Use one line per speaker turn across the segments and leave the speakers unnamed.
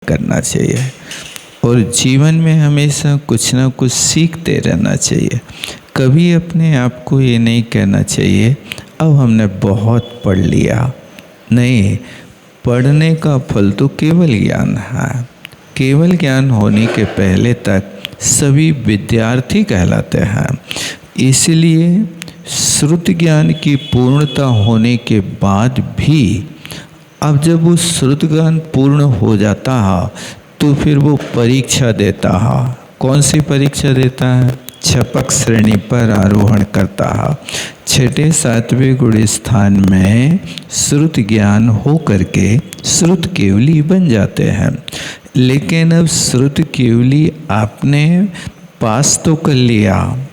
करना चाहिए और जीवन में हमेशा कुछ ना कुछ सीखते रहना चाहिए। कभी अपने आप को ये नहीं कहना चाहिए अब हमने बहुत पढ़ लिया। नहीं, पढ़ने का फल तो केवल ज्ञान है। केवल ज्ञान होने के पहले तक सभी विद्यार्थी कहलाते हैं। इसलिए श्रुत ज्ञान की पूर्णता होने के बाद भी अब जब वो श्रुत ज्ञान पूर्ण हो जाता है तो फिर वो परीक्षा देता है। कौन सी परीक्षा देता है? छपक श्रेणी पर आरोहण करता है। 6ठे 7वें गुण स्थान में श्रुत ज्ञान हो करके श्रुत केवली बन जाते हैं। लेकिन अब श्रुत केवली आपने पास तो कर लिया,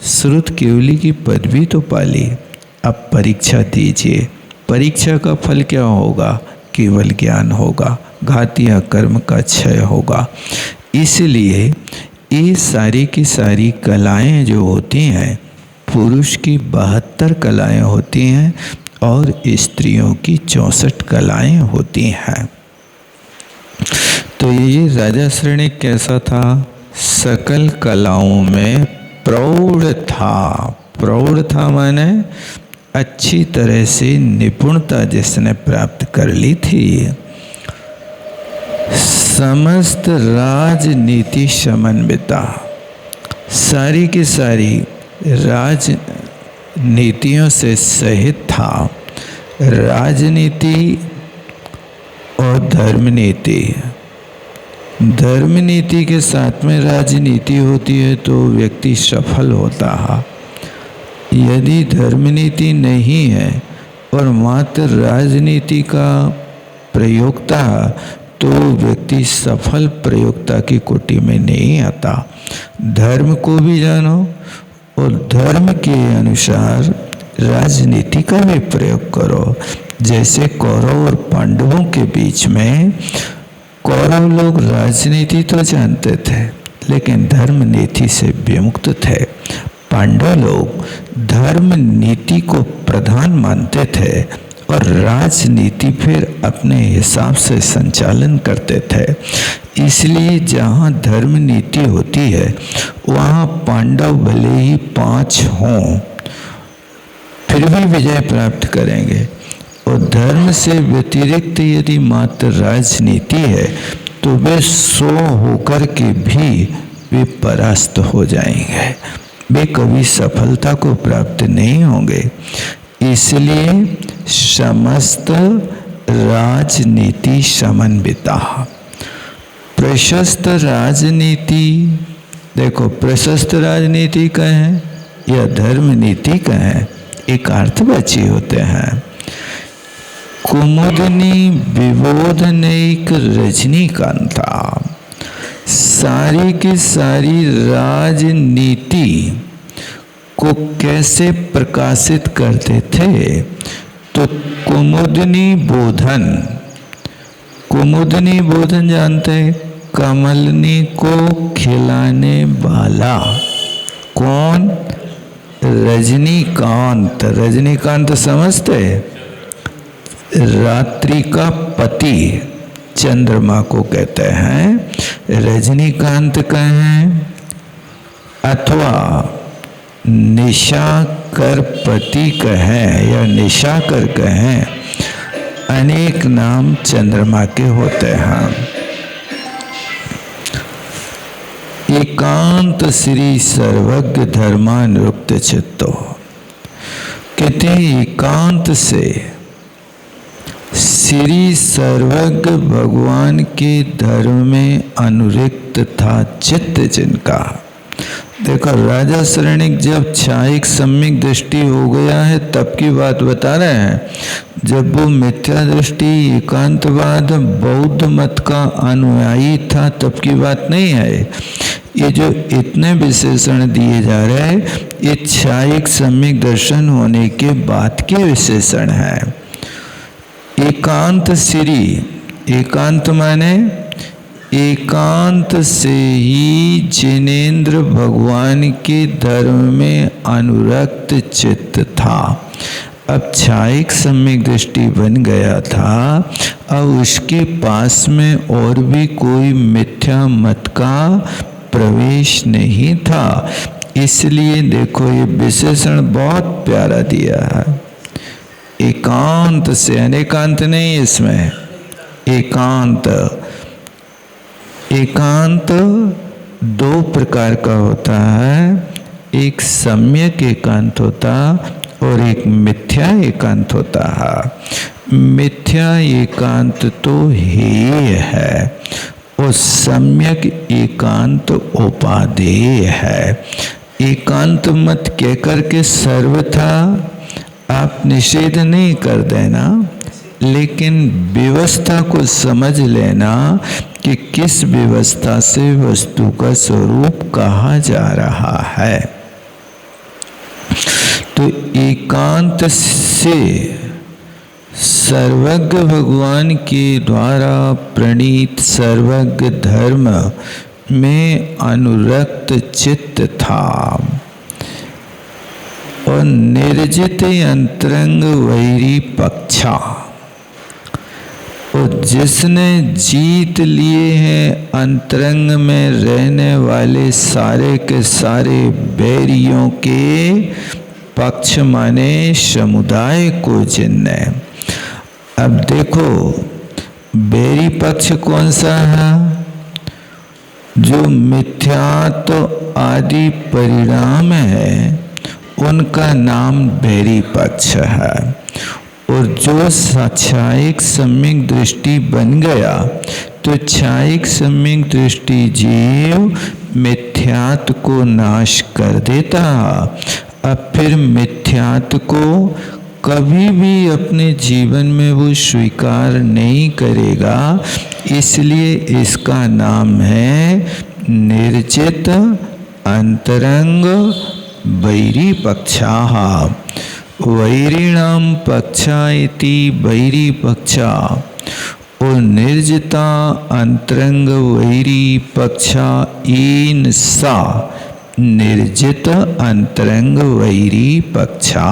श्रुत केवली की पदवी तो पा ली, अब परीक्षा दीजिए। परीक्षा का फल क्या होगा? केवल ज्ञान होगा, घातिया कर्म का क्षय होगा। इसलिए ये सारी की सारी कलाएं जो होती हैं, पुरुष की 72 कलाएं होती हैं और स्त्रियों की 64 कलाएं होती हैं। तो ये राजा श्रेणिक कैसा था? सकल कलाओं में प्रौढ़ था। प्रौढ़ था माने अच्छी तरह से निपुणता जिसने प्राप्त कर ली थी। समस्त राजनीति समन्विता, सारी की सारी राजनीतियों से सहित था। राजनीति और धर्मनीति, धर्मनीति के साथ में राजनीति होती है तो व्यक्ति सफल होता है। यदि धर्मनीति नहीं है और मात्र राजनीति का प्रयोक्ता तो व्यक्ति सफल प्रयोक्ता की कोटि में नहीं आता। धर्म को भी जानो और धर्म के अनुसार राजनीति का भी प्रयोग करो। जैसे कौरव और पांडवों के बीच में कौरव लोग राजनीति तो जानते थे लेकिन धर्म नीति से विमुक्त थे। पांडव लोग धर्म नीति को प्रधान मानते थे और राजनीति फिर अपने हिसाब से संचालन करते थे। इसलिए जहाँ धर्म नीति होती है वहाँ पांडव भले ही 5 हों फिर भी विजय प्राप्त करेंगे और धर्म से व्यतिरिक्त यदि मात्र राजनीति है तो वे 100 होकर के भी वे परास्त हो जाएंगे, वे कभी सफलता को प्राप्त नहीं होंगे। इसलिए समस्त राजनीति समन्विता। प्रशस्त राजनीति, देखो प्रशस्त राजनीति कहें या धर्म नीति कहें एक अर्थवाची होते हैं। कुमुदनी विबोधनैक रजनीकांता, सारी की सारी राजनीति को कैसे प्रकाशित करते थे? तो कुमुदनी बोधन, कुमुदनी बोधन जानते हैं? कमलनी को खिलाने वाला कौन? रजनीकांत। रजनीकांत समझते? रात्रि का पति चंद्रमा को कहते हैं। रजनीकांत कहें अथवा निशाकर पति कहें या निशाकर कहें, अनेक नाम चंद्रमा के होते हैं। एकांत श्री सर्वज्ञ धर्मानुरुक्त चित्तो, कहते हैं एकांत से श्री सर्वज्ञ भगवान के धर्म में अनुरक्त था चित्त जिनका। देखो राजा श्रेणिक जब छायिक सम्यक दृष्टि हो गया है तब की बात बता रहे हैं। जब वो मिथ्या दृष्टि एकांतवाद बौद्ध मत का अनुयायी था तब की बात नहीं है। ये जो इतने विशेषण दिए जा रहे हैं ये छायिक सम्यक दर्शन होने के बाद के विशेषण हैं। एकांत श्री, एकांत माने एकांत से ही जिनेन्द्र भगवान के धर्म में अनुरक्त चित्त था। अब छायिक सम्यक दृष्टि बन गया था। और उसके पास में और भी कोई मिथ्या मत का प्रवेश नहीं था। इसलिए देखो ये विशेषण बहुत प्यारा दिया है, एकांत से, अनेकांत नहीं इसमें, एकांत। एकांत दो प्रकार का होता है, एक सम्यक एकांत होता और एक मिथ्या एकांत होता है। मिथ्या एकांत तो हेय है और सम्यक एकांत उपादेय है। एकांत मत कह करके सर्वथा आप निषेध नहीं कर देना, लेकिन व्यवस्था को समझ लेना कि किस व्यवस्था से वस्तु का स्वरूप कहा जा रहा है। तो एकांत से सर्वज्ञ भगवान के द्वारा प्रणीत सर्वज्ञ धर्म में अनुरक्त चित्त था और निर्जित अंतरंग वैरी पक्षा। और जिसने जीत लिए हैं अंतरंग में रहने वाले सारे के सारे बैरियों के पक्ष माने समुदाय को जिनने। अब देखो बैरी पक्ष कौन सा है? जो मिथ्यात्व आदि परिणाम है उनका नाम बैरी पक्ष है। और जो छायिक सम्यक दृष्टि बन गया तो छायिक सम्यक दृष्टि जीव मिथ्यात्व को नाश कर देता। अब फिर मिथ्यात्व को कभी भी अपने जीवन में वो स्वीकार नहीं करेगा, इसलिए इसका नाम है निर्जित अंतरंग वैरी पक्षाः। वैरिणाम पक्षा इति वैरी पक्षा। और निर्जिता अंतरंग वैरी पक्षा इन सा निर्जित अंतरंग वैरी पक्षा।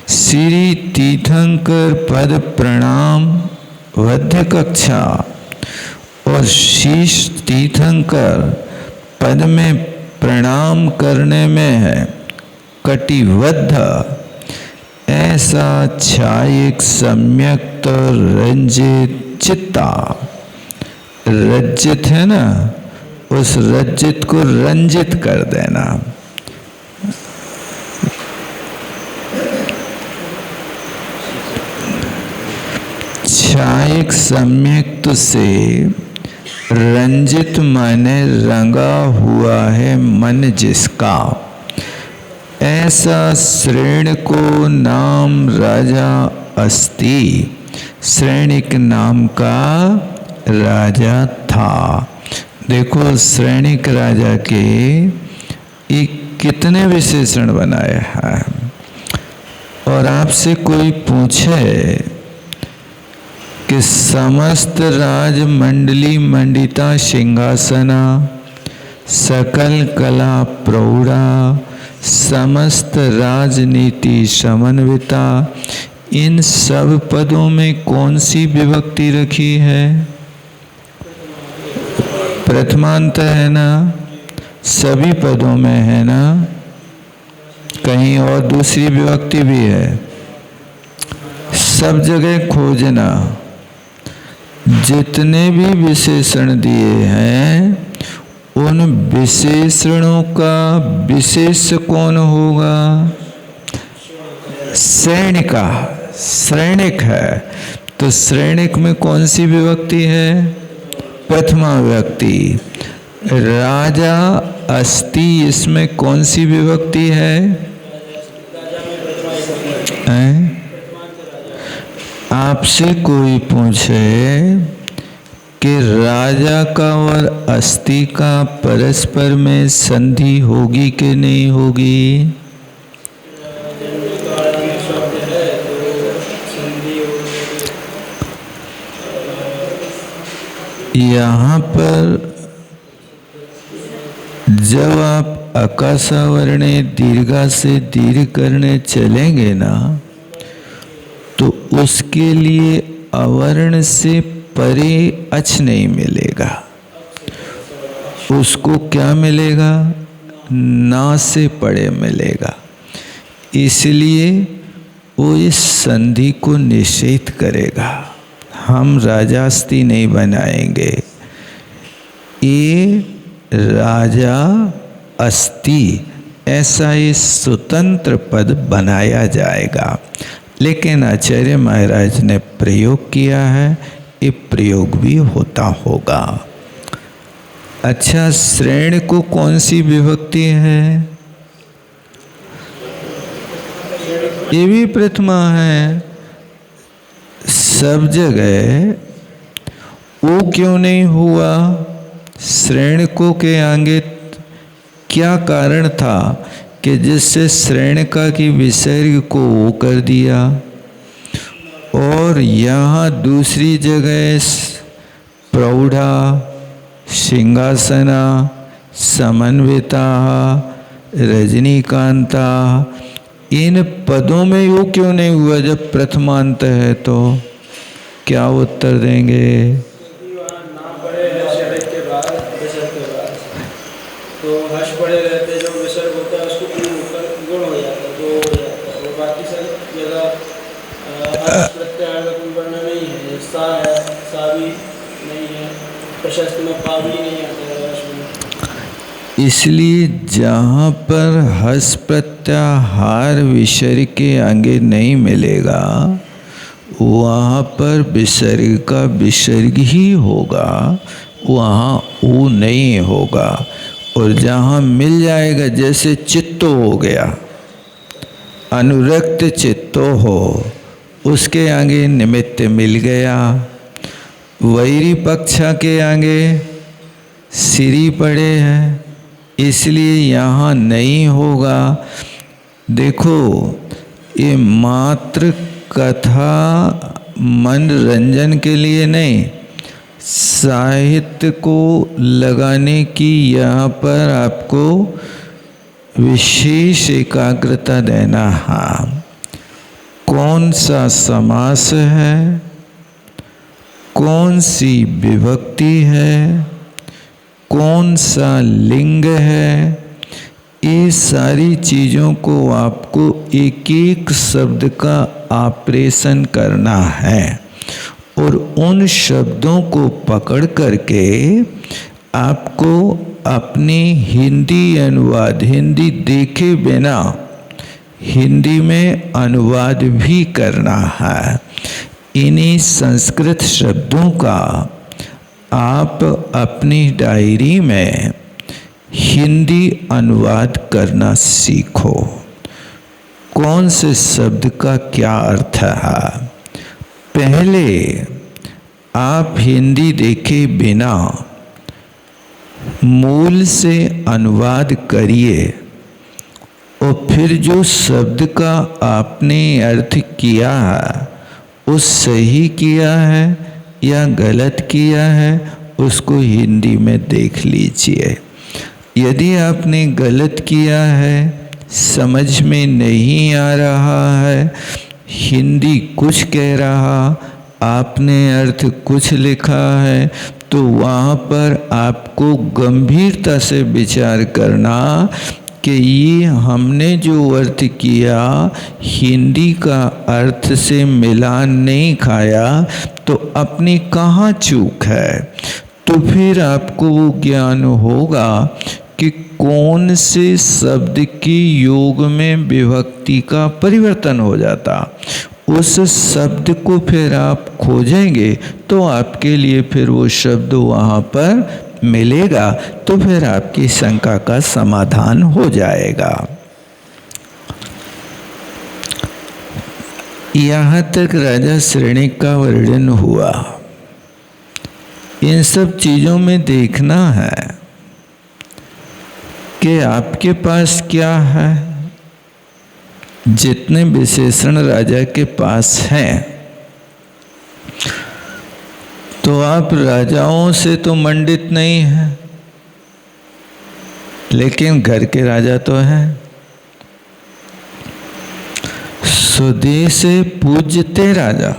श्री तीर्थंकर पद प्रणाम वध्य कक्षा। और शीश तीर्थंकर पद में प्रणाम करने में है कटिबद्ध। ऐसा छायिक सम्यक्त रंजित चित्ता, रज्जित है ना, उस रज्जित को रंजित कर देना। छायिक सम्यक्त से रंजित माने रंगा हुआ है मन जिसका, ऐसा श्रेण को नाम राजा अस्ति। श्रेणिक नाम का राजा था। देखो श्रेणिक राजा के एक कितने विशेषण बनाए हैं। और आपसे कोई पूछे कि समस्त राज मंडली मंडिता सिंहासना सकल कला प्रौढ़ा समस्त राजनीति समन्विता, इन सब पदों में कौन सी विभक्ति रखी है? प्रथमांत है ना, सभी पदों में है ना, कहीं और दूसरी विभक्ति भी है? सब जगह खोजना। जितने भी विशेषण दिए हैं उन विशेषणों का विशेष कौन होगा? श्रेणिका, श्रेणिक है। तो श्रेणिक में कौन सी विभक्ति है? प्रथमा विभक्ति। राजा अस्ति, इसमें कौन सी विभक्ति है? आपसे कोई पूछे कि राजा का और अस्ति का परस्पर में संधि होगी कि नहीं होगी? यहाँ पर जब आप अकाशावरणे दीर्घा से दीर्घ करने चलेंगे ना, तो उसके लिए अवर्ण से परे अच नहीं मिलेगा, उसको क्या मिलेगा? ना से परे मिलेगा। इसलिए वो इस संधि को निषेध करेगा। हम राजास्ति नहीं बनाएंगे, ये राजा अस्ति ऐसा ये स्वतंत्र पद बनाया जाएगा। लेकिन आचार्य महाराज ने प्रयोग किया है, ये प्रयोग भी होता होगा। अच्छा, श्रेण को कौन सी विभक्ति है? ये भी प्रथमा है। सब जगह वो क्यों नहीं हुआ? श्रेण को के आगे क्या कारण था कि जिससे श्रेणिका की विसर्ग को वो कर दिया? और यहाँ दूसरी जगह प्रौढ़ा, सिंहासना, समन्विता, रजनीकांता, इन पदों में वो क्यों नहीं हुआ जब प्रथमांत है? तो क्या उत्तर देंगे?
तो हर्ष पड़े रहते, जो विसर्ग होता है उसको गुण हो जाता है, जो हो जाता है। और बाकी सब जगह हर्ष प्रत्याहार का कोई वर्णन नहीं है। सा है, सा भी नहीं है, प्रशस्त में पा भी नहीं आता है हर्ष में।
इसलिए जहाँ पर हर्ष प्रत्याहार विसर्ग के आगे नहीं मिलेगा, वहाँ पर विसर्ग का विसर्ग ही होगा, वहाँ ऊ नहीं होगा। और जहाँ मिल जाएगा, जैसे चित्तो हो गया, अनुरक्त चित्तो हो, उसके आगे निमित्त मिल गया। वैरी पक्षा के आगे सिरी पड़े हैं, इसलिए यहाँ नहीं होगा। देखो, ये मात्र कथा मनोरंजन के लिए नहीं, साहित्य को लगाने की यहाँ पर आपको विशेष एकाग्रता देना है। कौन सा समास है, कौन सी विभक्ति है, कौन सा लिंग है, ये सारी चीज़ों को आपको एक एक शब्द का ऑपरेशन करना है। और उन शब्दों को पकड़ करके आपको अपनी हिंदी अनुवाद, हिंदी देखे बिना हिंदी में अनुवाद भी करना है। इन्हीं संस्कृत शब्दों का आप अपनी डायरी में हिंदी अनुवाद करना सीखो। कौन से शब्द का क्या अर्थ है, पहले आप हिंदी देखे बिना मूल से अनुवाद करिए, और फिर जो शब्द का आपने अर्थ किया है, वो सही किया है या गलत किया है, उसको हिंदी में देख लीजिए। यदि आपने गलत किया है, समझ में नहीं आ रहा है, हिंदी कुछ कह रहा, आपने अर्थ कुछ लिखा है, तो वहाँ पर आपको गंभीरता से विचार करना कि ये हमने जो अर्थ किया हिंदी का अर्थ से मिलान नहीं खाया, तो अपनी कहाँ चूक है। तो फिर आपको वो ज्ञान होगा कि कौन से शब्द की योग में विभक्ति का परिवर्तन हो जाता। उस शब्द को फिर आप खोजेंगे तो आपके लिए फिर वो शब्द वहाँ पर मिलेगा, तो फिर आपकी शंका का समाधान हो जाएगा। यहाँ तक राजा श्रेणिक का वर्णन हुआ। इन सब चीज़ों में देखना है कि आपके पास क्या है। जितने विशेषण राजा के पास हैं, तो आप राजाओं से तो मंडित नहीं हैं, लेकिन घर के राजा तो हैं। स्वदेश पूज्यते राजा,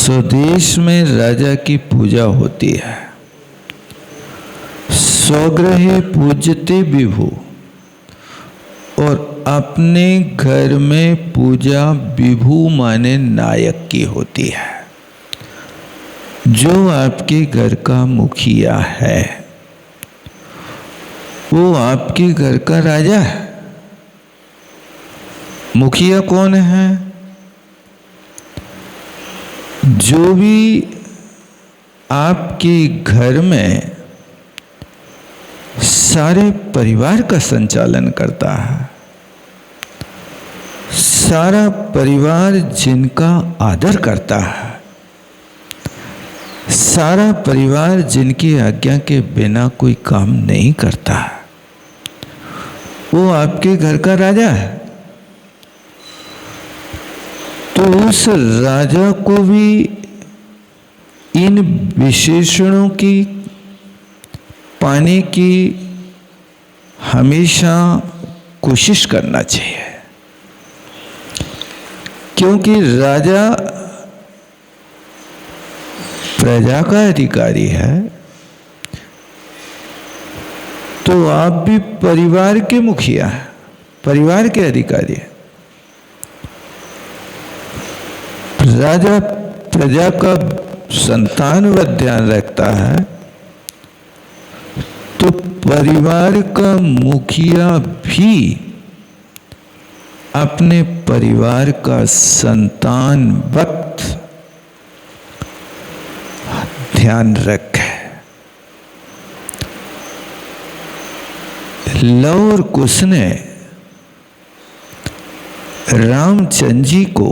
स्वदेश में राजा की पूजा होती है। स्वगृहे पूजते विभु, और अपने घर में पूजा विभु माने नायक की होती है। जो आपके घर का मुखिया है वो आपके घर का राजा है। मुखिया कौन है? जो भी आपके घर में सारे परिवार का संचालन करता है, सारा परिवार जिनका आदर करता है, सारा परिवार जिनकी आज्ञा के बिना कोई काम नहीं करता, वो आपके घर का राजा है। तो उस राजा को भी इन विशेषणों की पाने की हमेशा कोशिश करना चाहिए, क्योंकि राजा प्रजा का अधिकारी है। तो आप भी परिवार के मुखिया हैं, परिवार के अधिकारी हैं। राजा प्रजा का संतानवत ध्यान रखता है, तो परिवार का मुखिया भी अपने परिवार का संतानवत ध्यान रखे। लव और कुश ने रामचंद्र जी को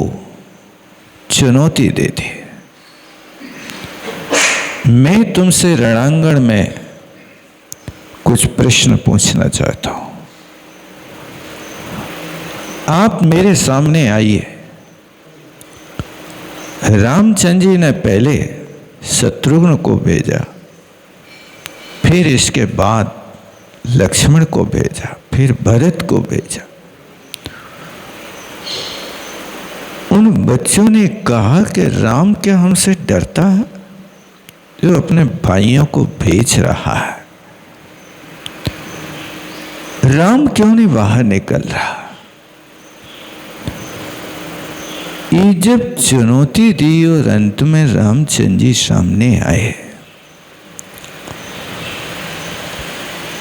चुनौती दे दी। मैं तुमसे रणांगण में कुछ प्रश्न पूछना चाहता हूं, आप मेरे सामने आइए। रामचंद्र जी ने पहले शत्रुघ्न को भेजा, फिर इसके बाद लक्ष्मण को भेजा, फिर भरत को भेजा। उन बच्चों ने कहा कि राम क्या हमसे डरता है जो अपने भाइयों को भेज रहा है? राम क्यों नहीं बाहर निकल रहा? ये जब चुनौती दी और अंत में रामचंद्र जी सामने आए,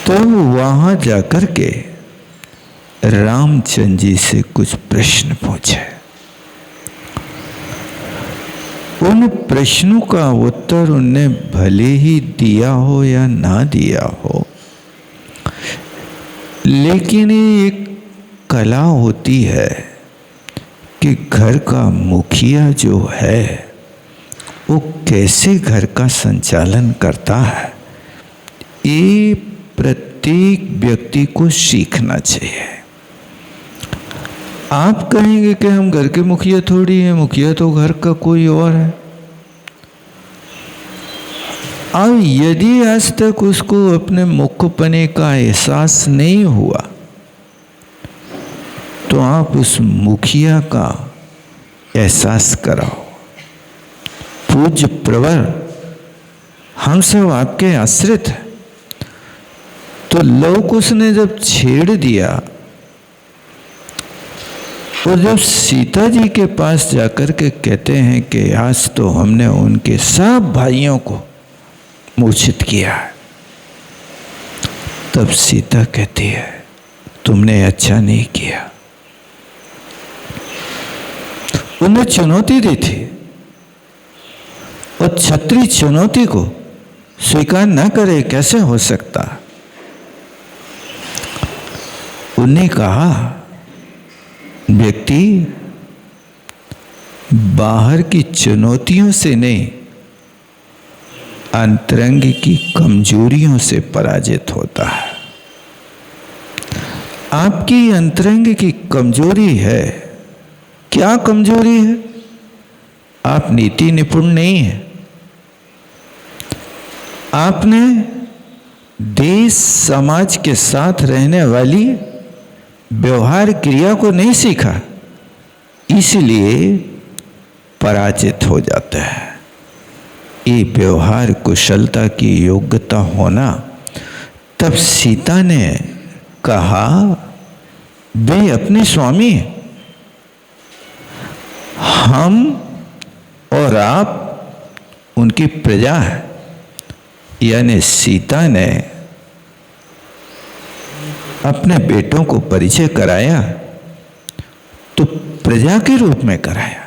तो वहां जाकर के रामचंद्र जी से कुछ प्रश्न पूछे। उन प्रश्नों का उत्तर उनने भले ही दिया हो या ना दिया हो, लेकिन ये एक कला होती है कि घर का मुखिया जो है वो कैसे घर का संचालन करता है, ये प्रत्येक व्यक्ति को सीखना चाहिए। आप कहेंगे कि हम घर के मुखिया थोड़ी हैं, मुखिया तो घर का कोई और है। अब यदि आज तक उसको अपने मुख्यपने का एहसास नहीं हुआ, तो आप उस मुखिया का एहसास कराओ। पूज्य प्रवर, हम सब आपके आश्रित हैं। तो लव कुश ने जब छेड़ दिया और जब सीता जी के पास जाकर के कहते हैं कि आज तो हमने उनके सब भाइयों को मूर्छित किया, तब सीता कहती है तुमने अच्छा नहीं किया। उन्हें चुनौती दी थी और क्षत्रिय चुनौती को स्वीकार न करे कैसे हो सकता? उन्हें कहा व्यक्ति बाहर की चुनौतियों से नहीं, अंतरंग की कमजोरियों से पराजित होता है। आपकी अंतरंग की कमजोरी है। क्या कमजोरी है? आप नीति निपुण नहीं है। आपने देश समाज के साथ रहने वाली व्यवहार क्रिया को नहीं सीखा, इसलिए पराजित हो जाता है। ये व्यवहार कुशलता की योग्यता होना। तब सीता ने कहा, वे अपने स्वामी, हम और आप उनकी प्रजा है। यानी सीता ने अपने बेटों को परिचय कराया तो प्रजा के रूप में कराया।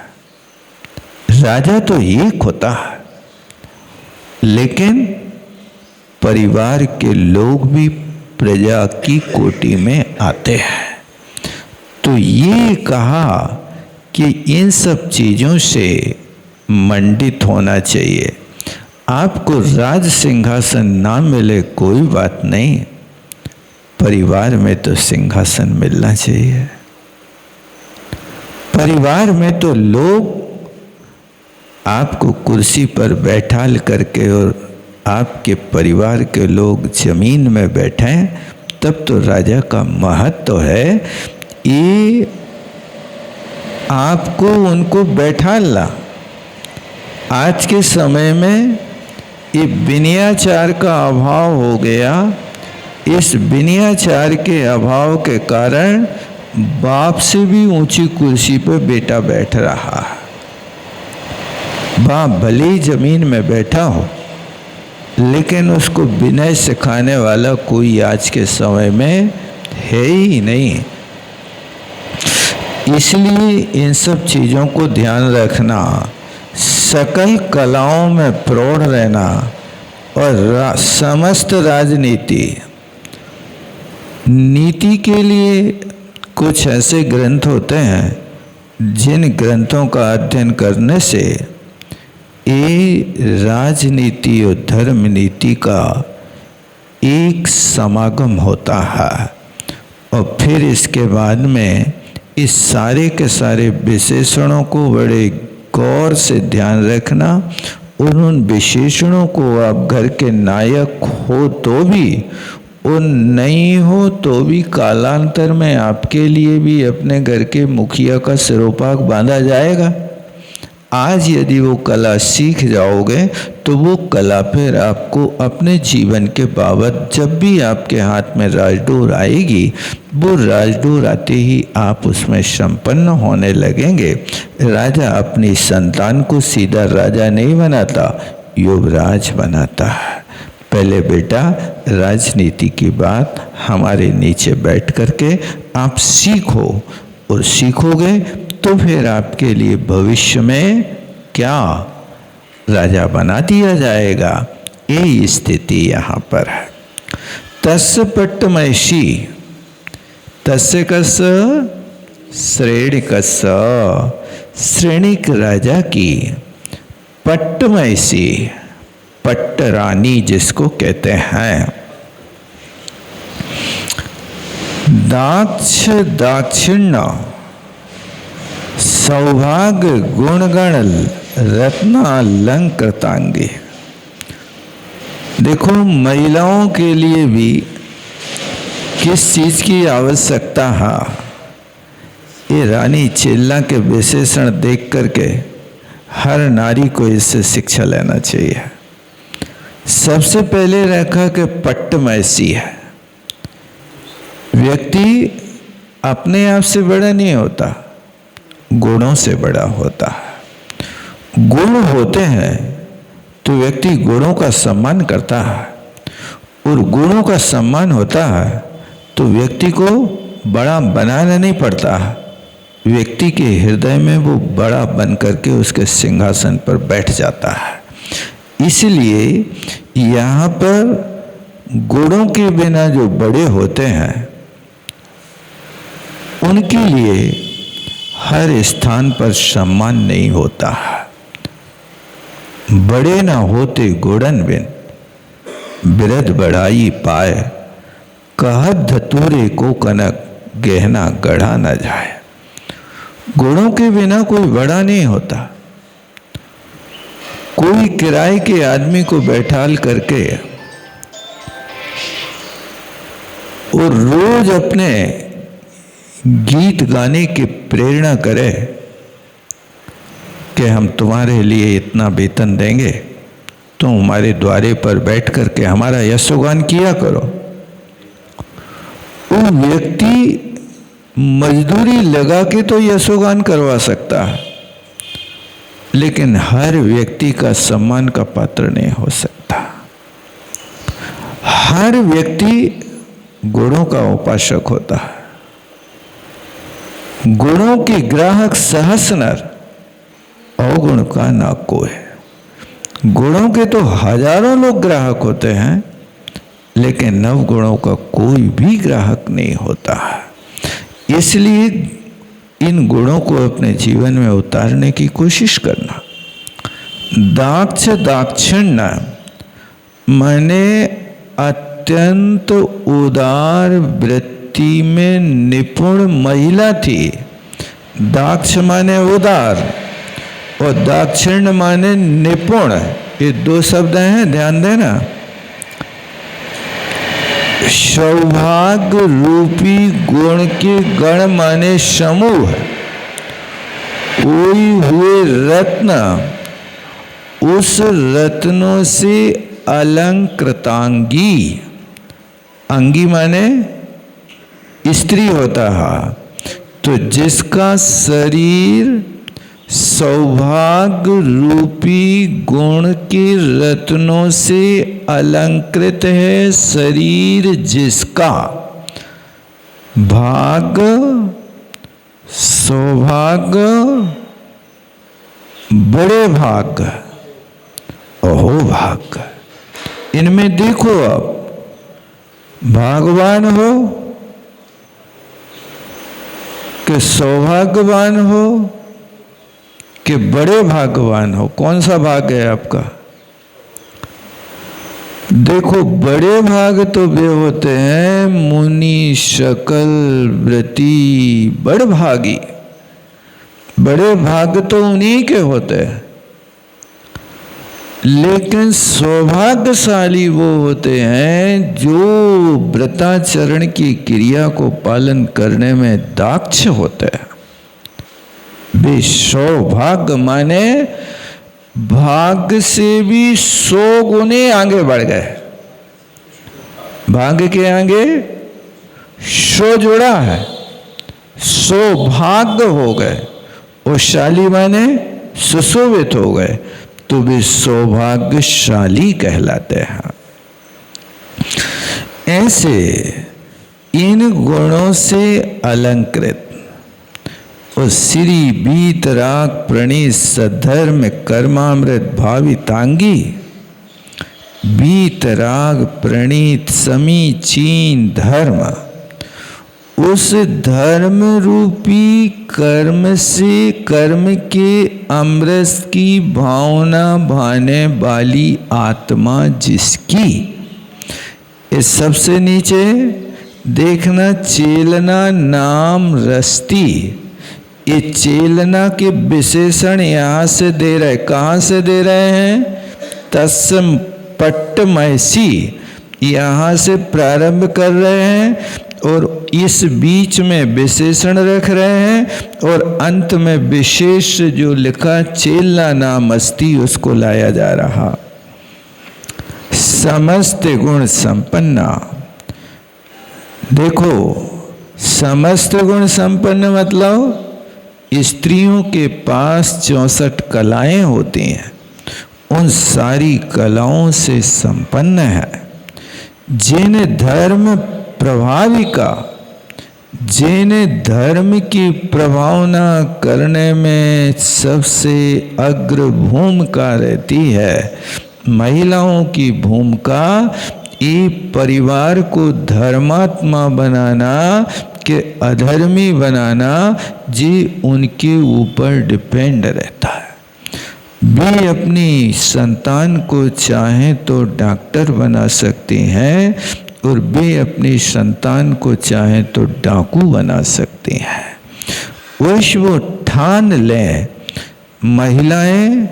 राजा तो एक होता है, लेकिन परिवार के लोग भी प्रजा की कोटि में आते हैं। तो ये कहा कि इन सब चीज़ों से मंडित होना चाहिए। आपको राज सिंहासन ना मिले कोई बात नहीं, परिवार में तो सिंहासन मिलना चाहिए। परिवार में तो लोग आपको कुर्सी पर बैठाल करके और आपके परिवार के लोग जमीन में बैठे, तब तो राजा का महत्व है। ये आपको उनको बैठालना। आज के समय में ये विनयाचार का अभाव हो गया। इस विनयाचार के अभाव के कारण बाप से भी ऊंची कुर्सी पर बेटा बैठ रहा है। बाप भले ही जमीन में बैठा हो, लेकिन उसको विनय सिखाने वाला कोई आज के समय में है ही नहीं। इसलिए इन सब चीज़ों को ध्यान रखना, सकल कलाओं में प्रौढ़ रहना और समस्त राजनीति नीति के लिए कुछ ऐसे ग्रंथ होते हैं जिन ग्रंथों का अध्ययन करने से ये राजनीति और धर्म नीति का एक समागम होता है। और फिर इसके बाद में इस सारे के सारे विशेषणों को बड़े गौर से ध्यान रखना और उन विशेषणों को आप घर के नायक हो तो भी और नहीं हो तो भी कालांतर में आपके लिए भी अपने घर के मुखिया का सिरोपाग बांधा जाएगा। आज यदि वो कला सीख जाओगे तो वो कला फिर आपको अपने जीवन के बाबत जब भी आपके हाथ में राजडोर आएगी, वो राजडोर आते ही आप उसमें संपन्न होने लगेंगे। राजा अपनी संतान को सीधा राजा नहीं बनाता, युवराज बनाता है। पहले बेटा राजनीति की बात हमारे नीचे बैठ करके आप सीखो, और सीखोगे तो फिर आपके लिए भविष्य में क्या राजा बना दिया जाएगा। ये स्थिति यहाँ पर है। तस्य पट्टमयसी, तस्य कस श्रेणिकस, श्रेणिक राजा की पट्टमयसी, पट्ट रानी जिसको कहते हैं, दाक्ष दाक्षिण्य, सौभाग्य गुणगण रत्नालंकृतांगी। देखो, महिलाओं के लिए भी किस चीज़ की आवश्यकता है, ये रानी चिल्ला के विशेषण देख करके हर नारी को इससे शिक्षा लेना चाहिए। सबसे पहले रखा कि पट्टमयसी है। व्यक्ति अपने आप से बड़ा नहीं होता, गुणों से बड़ा होता है। गुण होते हैं तो व्यक्ति गुणों का सम्मान करता है, और गुणों का सम्मान होता है तो व्यक्ति को बड़ा बनाना नहीं पड़ता। व्यक्ति के हृदय में वो बड़ा बन करके उसके सिंहासन पर बैठ जाता है। इसलिए यहाँ पर गुणों के बिना जो बड़े होते हैं उनके लिए हर स्थान पर सम्मान नहीं होता है। बड़े न होते गुणन बिन, बिरध बढ़ाई पाए, कहत धतूरे को कनक, गहना गढ़ा न जाए। गुणों के बिना कोई बड़ा नहीं होता। कोई किराए के आदमी को बैठाल करके और रोज अपने गीत गाने की प्रेरणा करे कि हम तुम्हारे लिए इतना वेतन देंगे, तुम हमारे द्वारे पर बैठ करके हमारा यशोगान किया करो। वो व्यक्ति मजदूरी लगा के तो यशोगान करवा सकता है, लेकिन हर व्यक्ति का सम्मान का पात्र नहीं हो सकता। हर व्यक्ति गुणों का उपासक होता है। गुणों के ग्राहक सहस्र नर, अवगुण का ना कोई। गुणों के तो हजारों लोग ग्राहक होते हैं, लेकिन नवगुणों का कोई भी ग्राहक नहीं होता है। इसलिए इन गुणों को अपने जीवन में उतारने की कोशिश करना। दाक्ष दाक्षिण्य माने अत्यंत उदार वृत्ति में निपुण महिला थी। दाक्ष माने उदार और दाक्षिण्य माने निपुण, ये दो शब्द हैं, ध्यान देना। सौभाग्य रूपी गुण के गण माने समूह, कोई हुए रत्न, उस रत्नों से अलंकृतांगी। अंगी माने स्त्री होता है, तो जिसका शरीर सौभाग्य रूपी गुण के रत्नों से अलंकृत है, शरीर जिसका भाग्य, सौभाग्य, बड़े भाग्य, अहो भाग्य, इनमें देखो आप भाग्यवान हो कि सौभाग्यवान हो कि बड़े भाग्यवान हो, कौन सा भाग्य है आपका? देखो, बड़े भाग तो वे होते हैं मुनि शकल व्रती बड़ भागी। बड़े भाग तो उन्हीं के होते हैं, लेकिन सौभाग्यशाली वो होते हैं जो व्रताचरण की क्रिया को पालन करने में दाक्ष होते हैं। वे सौभाग्य माने भाग्य से भी 100 गुने आगे बढ़ गए। भाग्य के आगे 100 जोड़ा है, सौभाग्य हो गए। और शाली माने सुशोभित हो गए, तो वे सौभाग्यशाली कहलाते हैं। ऐसे इन गुणों से अलंकृत और श्री बीतराग प्रणीत सद्धर्म कर्मामृत भावितांगी, बीतराग प्रणीत समीचीन धर्म, उस धर्म रूपी कर्म से कर्म के अमृत की भावना भाने वाली आत्मा जिसकी, इस सबसे नीचे देखना चेलना नाम रस्ती। ये चेलना के विशेषण यहाँ से दे रहे, कहाँ से दे रहे हैं? तस्म पट्टमयसी, यहाँ से प्रारंभ कर रहे हैं और इस बीच में विशेषण रख रहे हैं और अंत में विशेष जो लिखा चेलना नाम अस्ति उसको लाया जा रहा। समस्त गुण संपन्ना, देखो समस्त गुण संपन्न मतलब स्त्रियों के पास 64 कलाएं होती हैं, उन सारी कलाओं से संपन्न है। जिन धर्म प्रभाविका, जिन धर्म की प्रभावना करने में सबसे अग्र भूमिका रहती है, महिलाओं की भूमिका ये परिवार को धर्मात्मा बनाना कि अधर्मी बनाना, जी उनके ऊपर डिपेंड रहता है। वे अपनी संतान को चाहें तो डॉक्टर बना सकती हैं और वे अपनी संतान को चाहें तो डाकू बना सकती हैं। वश वो ठान लें, महिलाएं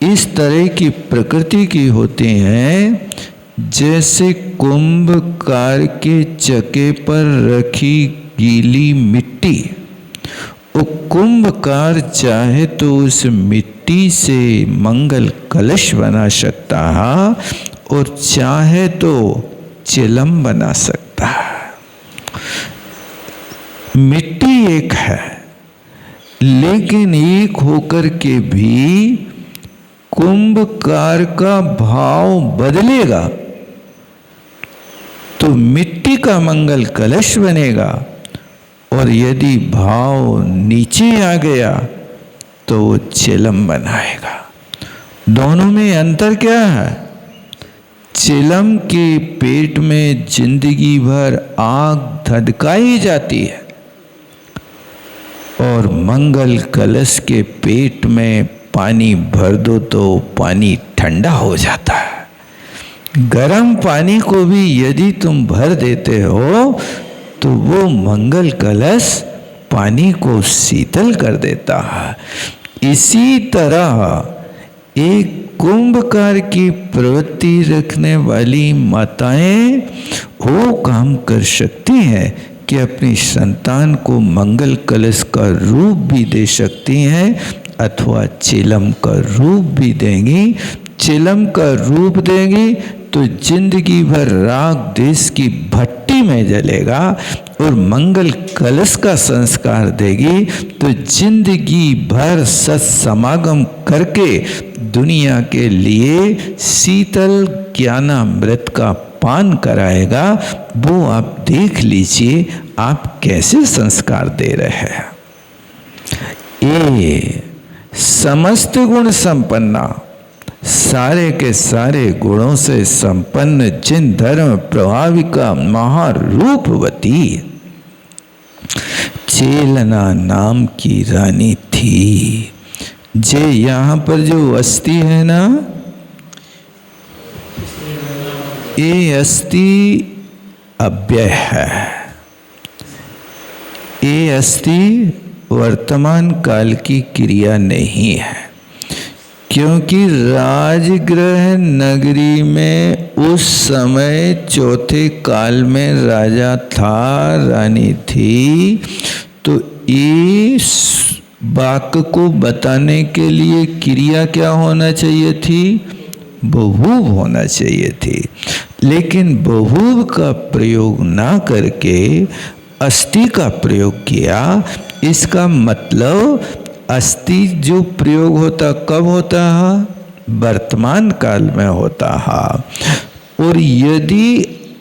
इस तरह की प्रकृति की होती हैं जैसे कुंभकार के चके पर रखी गीली मिट्टी। वो कुंभकार चाहे तो उस मिट्टी से मंगल कलश बना सकता है और चाहे तो चिलम बना सकता है। मिट्टी एक है, लेकिन एक होकर के भी कुंभकार का भाव बदलेगा तो मिट्टी का मंगल कलश बनेगा, और यदि भाव नीचे आ गया तो वो चिलम बनाएगा। दोनों में अंतर क्या है? चिलम के पेट में जिंदगी भर आग धधकाई जाती है और मंगल कलश के पेट में पानी भर दो तो पानी ठंडा हो जाता है। गर्म पानी को भी यदि तुम भर देते हो तो वो मंगल कलश पानी को शीतल कर देता है। इसी तरह एक कुंभकार की प्रवृत्ति रखने वाली माताएं वो काम कर सकती हैं कि अपनी संतान को मंगल कलश का रूप भी दे सकती हैं अथवा चिलम का रूप भी देंगी। चिलम का रूप देंगी तो जिंदगी भर राग देश की भट्टी में जलेगा, और मंगल कलश का संस्कार देगी तो जिंदगी भर सत्समागम करके दुनिया के लिए शीतल ज्ञानामृत का पान कराएगा। वो आप देख लीजिए आप कैसे संस्कार दे रहे हैं। ये समस्त गुण संपन्ना, सारे के सारे गुणों से संपन्न, जिन धर्म प्रभाविका महारूपवती चेलना नाम की रानी थी। जे यहाँ पर जो अस्थि है ना, ये अस्थि अव्यय है। ये अस्थि वर्तमान काल की क्रिया नहीं है, क्योंकि राजगृह नगरी में उस समय चौथे काल में राजा था, रानी थी, तो इस वाक्य को बताने के लिए क्रिया क्या होना चाहिए थी? बहुव होना चाहिए थी। लेकिन बहुव का प्रयोग ना करके अस्थि का प्रयोग किया। इसका मतलब अस्थि जो प्रयोग होता कब होता है? वर्तमान काल में होता है। और यदि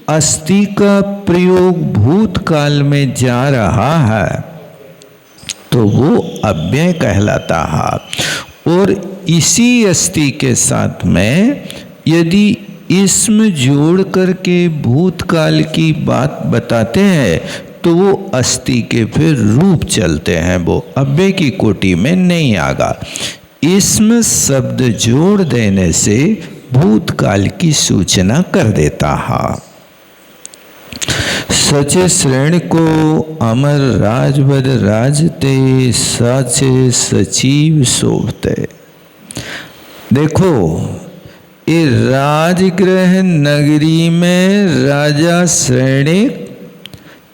अस्थि का प्रयोग भूतकाल में जा रहा है तो वो अव्यय कहलाता है। और इसी अस्थि के साथ में यदि इसमें जोड़ करके भूतकाल की बात बताते हैं तो वो अस्थि के फिर रूप चलते हैं, वो अव्यय की कोटि में नहीं आगा। इसमें शब्द जोड़ देने से भूतकाल की सूचना कर देता है। सचे श्रेणी को अमर राजवद राजते, सचे सचिव शोभते। देखो, ये राजगृह नगरी में राजा श्रेणी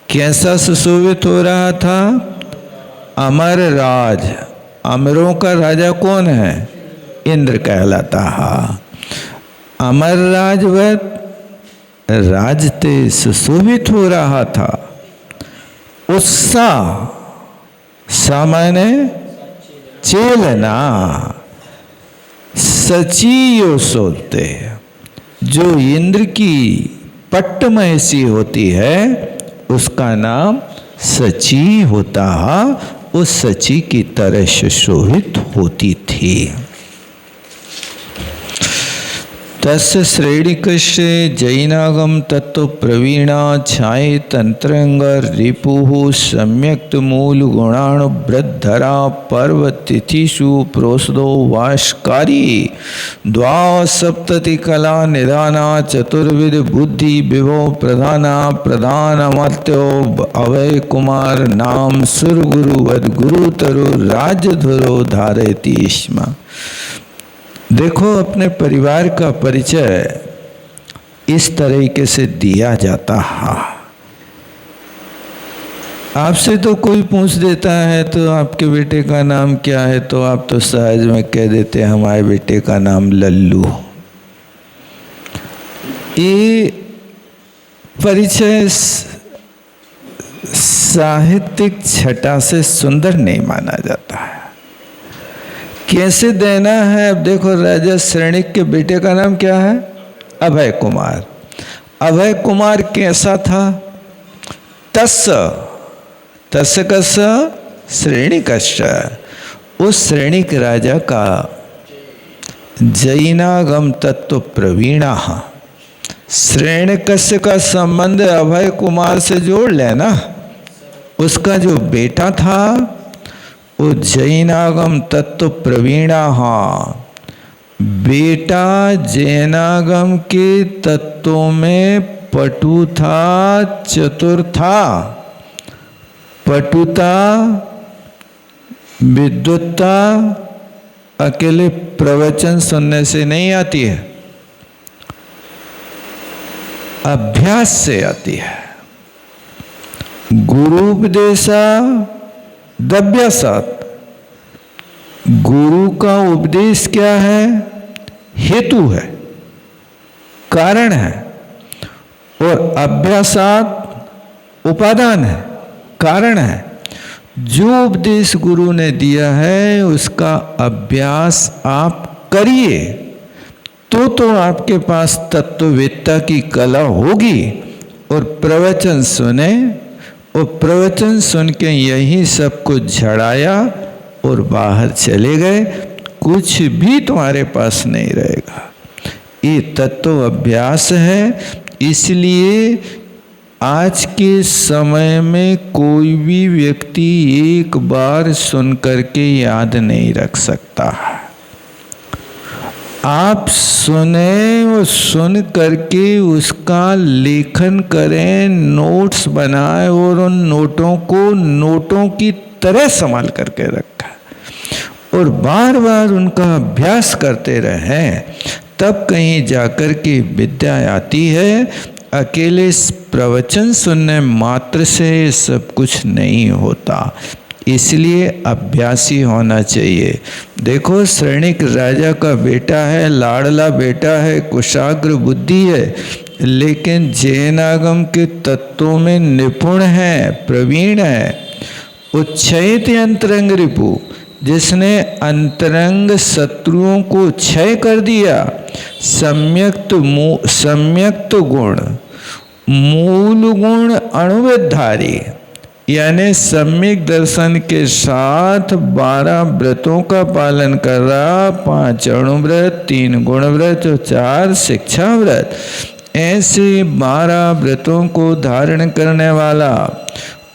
कैसा सुशोभित हो रहा था? अमर राज। अमरों का राजा कौन है? इंद्र कहलाता है। अमर राजवत राजते सुशोभित हो रहा था। उत्साह सामान्य चेलना, सचियो सोते, जो इंद्र की पट्टमहसी होती है उसका नाम सची होता है। उस सची की तरह सुशोभित होती थी। तस्य श्रेणिकस्य जैनागम तत्व प्रवीणा छाये तंत्रंग रिपुः सम्यक्त मूल गुणाण वृद्धरा पर्व तिथिषु प्रोषदो वाशकारी द्वासप्तति कला निदाना चतुर्विध बुद्धि विभो प्रधाना प्रधानमत्यो अभय कुमार नाम सुरगुरु वद गुरुतरो राजध्वरो धारयति स्म। देखो, अपने परिवार का परिचय इस तरीके से दिया जाता है। आपसे तो कोई पूछ देता है तो आपके बेटे का नाम क्या है, तो आप तो सहज में कह देते हैं हमारे बेटे का नाम लल्लू। ये परिचय साहित्यिक छटा से सुंदर नहीं माना जाता है। कैसे देना है? अब देखो, राजा श्रेणिक के बेटे का नाम क्या है? अभय कुमार। अभय कुमार कैसा था? तस् कस श्रेणिकश्च। उस श्रेणिक राजा का जैनागम तत्व प्रवीणा। श्रेणिकस्य का संबंध अभय कुमार से जोड़ लेना। उसका जो बेटा था वो जैनागम तत्व प्रवीणा। बेटा जैनागम के तत्वों में पटु था, चतुर था। पटुता, विद्वत्ता अकेले प्रवचन सुनने से नहीं आती है, अभ्यास से आती है। गुरुपदेशा दभ्यासात्। गुरु का उपदेश क्या है? हेतु है, कारण है, और अभ्यासात् उपादान है, कारण है। जो उपदेश गुरु ने दिया है उसका अभ्यास आप करिए तो आपके पास तत्ववेत्ता की कला होगी। और प्रवचन सुने, और प्रवचन सुन के यही सब कुछ झड़ाया और बाहर चले गए, कुछ भी तुम्हारे पास नहीं रहेगा। ये तत्व अभ्यास है। इसलिए आज के समय में कोई भी व्यक्ति एक बार सुन करके याद नहीं रख सकता। आप सुने और सुन करके उसका लेखन करें, नोट्स बनाए और उन नोटों को नोटों की तरह संभाल करके रखें और बार बार उनका अभ्यास करते रहें, तब कहीं जाकर के विद्या आती है। अकेले प्रवचन सुनने मात्र से सब कुछ नहीं होता, इसलिए अभ्यासी होना चाहिए। देखो, श्रेणिक राजा का बेटा है, लाडला बेटा है, कुशाग्र बुद्धि है, लेकिन जैनागम के तत्वों में निपुण है, प्रवीण है। उच्छयित अंतरंग रिपु, जिसने अंतरंग शत्रुओं को क्षय कर दिया। सम्यक्त गुण, मूल गुण अणुवधारी, यानी सम्यक दर्शन के साथ 12 व्रतों का पालन कर रहा, 5 अणुव्रत, 3 गुण व्रत और 4 शिक्षा व्रत, ऐसे 12 व्रतों को धारण करने वाला।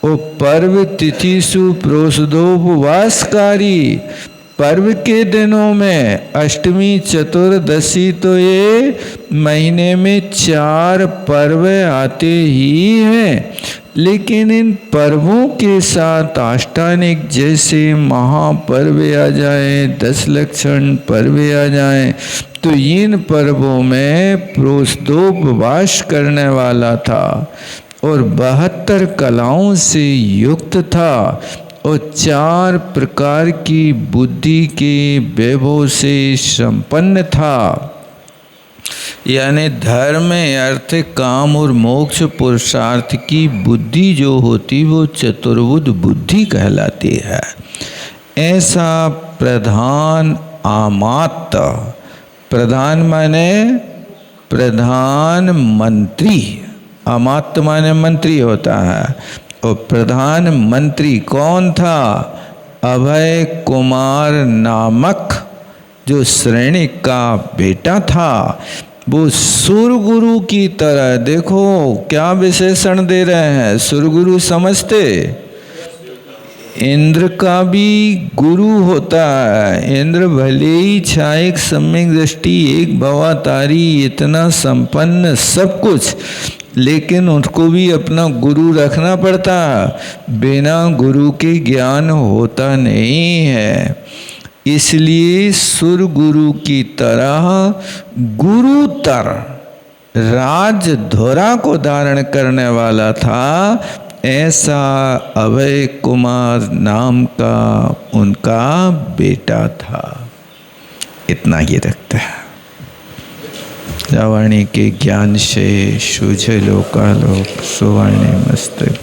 वो पर्व तिथिषु प्रोषदोपवासकारी, पर्व के दिनों में अष्टमी, चतुर्दशी, तो ये महीने में 4 पर्व आते ही हैं। लेकिन इन पर्वों के साथ आष्टानिक जैसे महापर्व आ जाए, 10 लक्षण पर्व आ जाए, तो इन पर्वों में प्रोषदोपवास करने वाला था और 72 कलाओं से युक्त था और 4 प्रकार की बुद्धि के वैभव से संपन्न था। यानी धर्म, अर्थ, काम और मोक्ष पुरुषार्थ की बुद्धि जो होती वो चतुर्बुद्ध बुद्धि कहलाती है। ऐसा प्रधान आमात्य, प्रधान माने प्रधानमंत्री, अमात्य माने मंत्री होता है। और प्रधानमंत्री कौन था? अभय कुमार नामक जो श्रेणिक का बेटा था, वो सुरगुरु की तरह, देखो क्या विशेषण दे रहे हैं, सुरगुरु समझते? इंद्र का भी गुरु होता है। इंद्र भले ही छायक, सम्यक दृष्टि, एक भवातारी, इतना संपन्न सब कुछ, लेकिन उनको भी अपना गुरु रखना पड़ता है। बिना गुरु के ज्ञान होता नहीं है। इसलिए सुर गुरु की तरह गुरुतर राजधुरा को धारण करने वाला था ऐसा अभय कुमार नाम का उनका बेटा था। इतना ही रखता है। रावाणी के ज्ञान से सूझे लोकालोक सुवर्ण मस्तक।